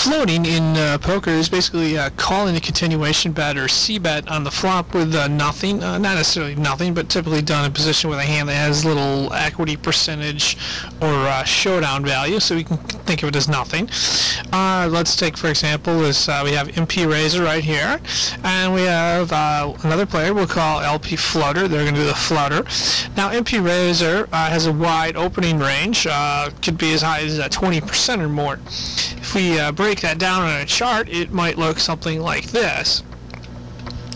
Floating in poker is basically calling a continuation bet or c-bet on the flop with nothing, not necessarily nothing, but typically done in position with a hand that has little equity percentage or showdown value, so we can think of it as nothing. Let's take, for example, this we have MP Razor right here, and we have another player we'll call LP Floater. They're going to do the floater. Now, MP Razor has a wide opening range, could be as high as 20% or more. If we break that down on a chart, it might look something like this.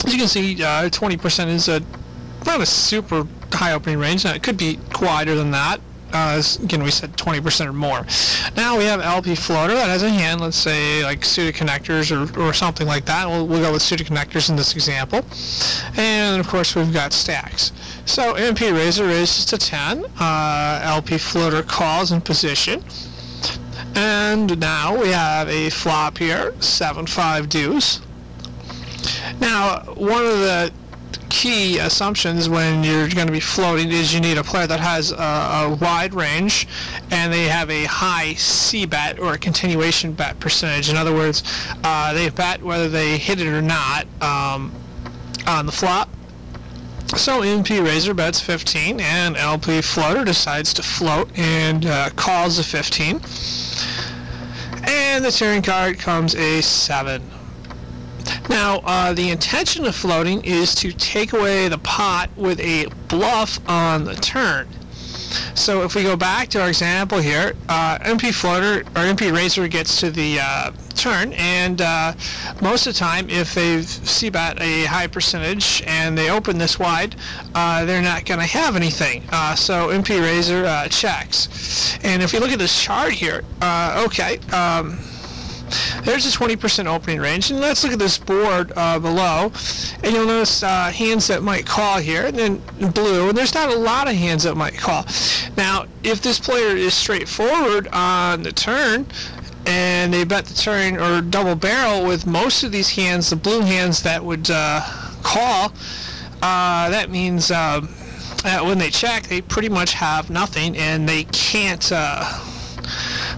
As you can see, 20% is not a super high opening range. Now, it could be wider than that. Again, we said 20% or more. Now we have LP Floater that has a hand, let's say like suited connectors or something like that. We'll go with suited connectors in this example. And of course we've got stacks. So MP Razor raises to 10. LP Floater calls in position. And now we have a flop here, 7-5 deuce. Now, one of the key assumptions when you're going to be floating is you need a player that has a wide range and they have a high c-bet or a continuation bet percentage. In other words, they bet whether they hit it or not on the flop. So MP Razor bets 15 and LP Floater decides to float and calls a 15. And the turn card comes a 7. Now, the intention of floating is to take away the pot with a bluff on the turn. So if we go back to our example here, MP Floater or MP Razor gets to the turn, and most of the time, if they c-bet a high percentage and they open this wide, they're not going to have anything. So MP Razor checks. And if you look at this chart here, okay. There's a 20% opening range, and let's look at this board below, and you'll notice hands that might call here, and then blue, and there's not a lot of hands that might call. Now, if this player is straightforward on the turn, and they bet the turn or double barrel with most of these hands, the blue hands that would call, that means when they check, they pretty much have nothing, and they can't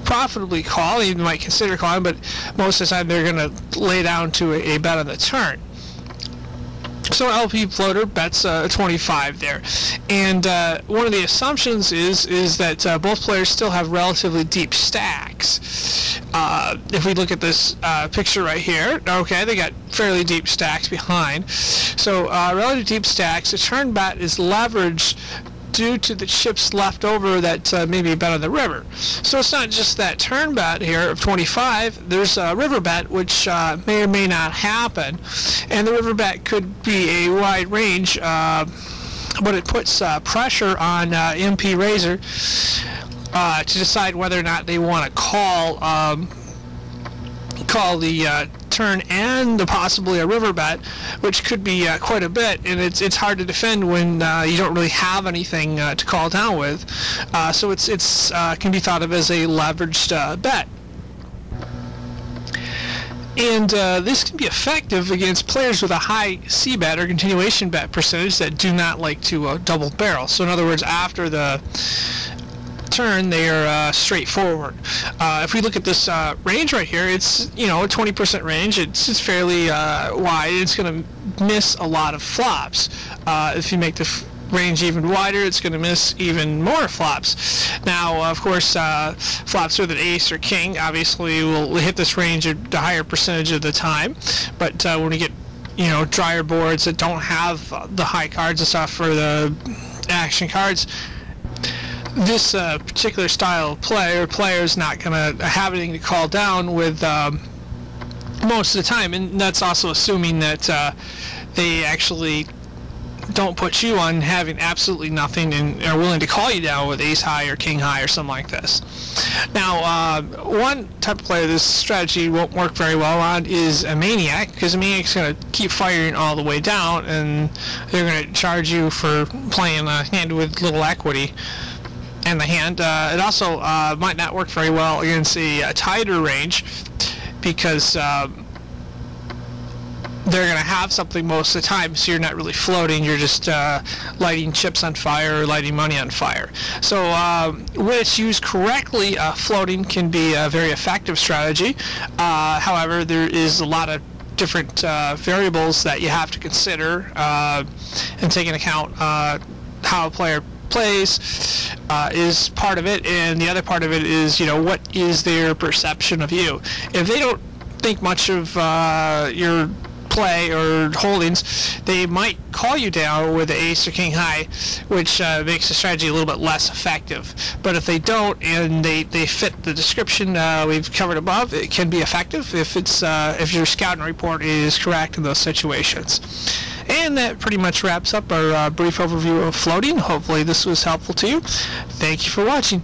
profitably call. You might consider calling, but most of the time they're going to lay down to a bet on the turn. So LP Floater bets 25 there, and one of the assumptions is that both players still have relatively deep stacks. If we look at this picture right here, okay, they got fairly deep stacks behind. So relatively deep stacks. The turn bet is leveraged due to the chips left over that maybe bet on the river. So it's not just that turn bet here of 25, there's a river bet which may or may not happen, and the river bet could be a wide range, but it puts pressure on MP Razor to decide whether or not they want to call the turn and possibly a river bet, which could be quite a bit, and it's hard to defend when you don't really have anything to call down with. So it's can be thought of as a leveraged bet. And this can be effective against players with a high c-bet or continuation bet percentage that do not like to double barrel. So in other words, after the turn, they are straightforward. If we look at this range right here, it's a 20% range. It's fairly wide. It's going to miss a lot of flops. If you make the range even wider, it's going to miss even more flops. Now, of course, flops with an ace or king obviously will hit this range at a higher percentage of the time. But when we get drier boards that don't have the high cards and stuff for the action cards, this particular style of play or player is not going to have anything to call down with most of the time, and that's also assuming that they actually don't put you on having absolutely nothing and are willing to call you down with ace high or king high or something like this. Now, one type of player this strategy won't work very well on is a maniac, because a maniac's going to keep firing all the way down, and they're going to charge you for playing a hand with little equity in the hand. It also might not work very well against a tighter range, because they're going to have something most of the time, so you're not really floating, you're just lighting chips on fire or lighting money on fire. So when it's used correctly, floating can be a very effective strategy. However, there is a lot of different variables that you have to consider and take into account. How a player plays is part of it, and the other part of it is, what is their perception of you. If they don't think much of your play or holdings, they might call you down with the ace or king high, which makes the strategy a little bit less effective. But if they don't, and they fit the description we've covered above, it can be effective if your scouting report is correct in those situations. And that pretty much wraps up our brief overview of floating. Hopefully this was helpful to you. Thank you for watching.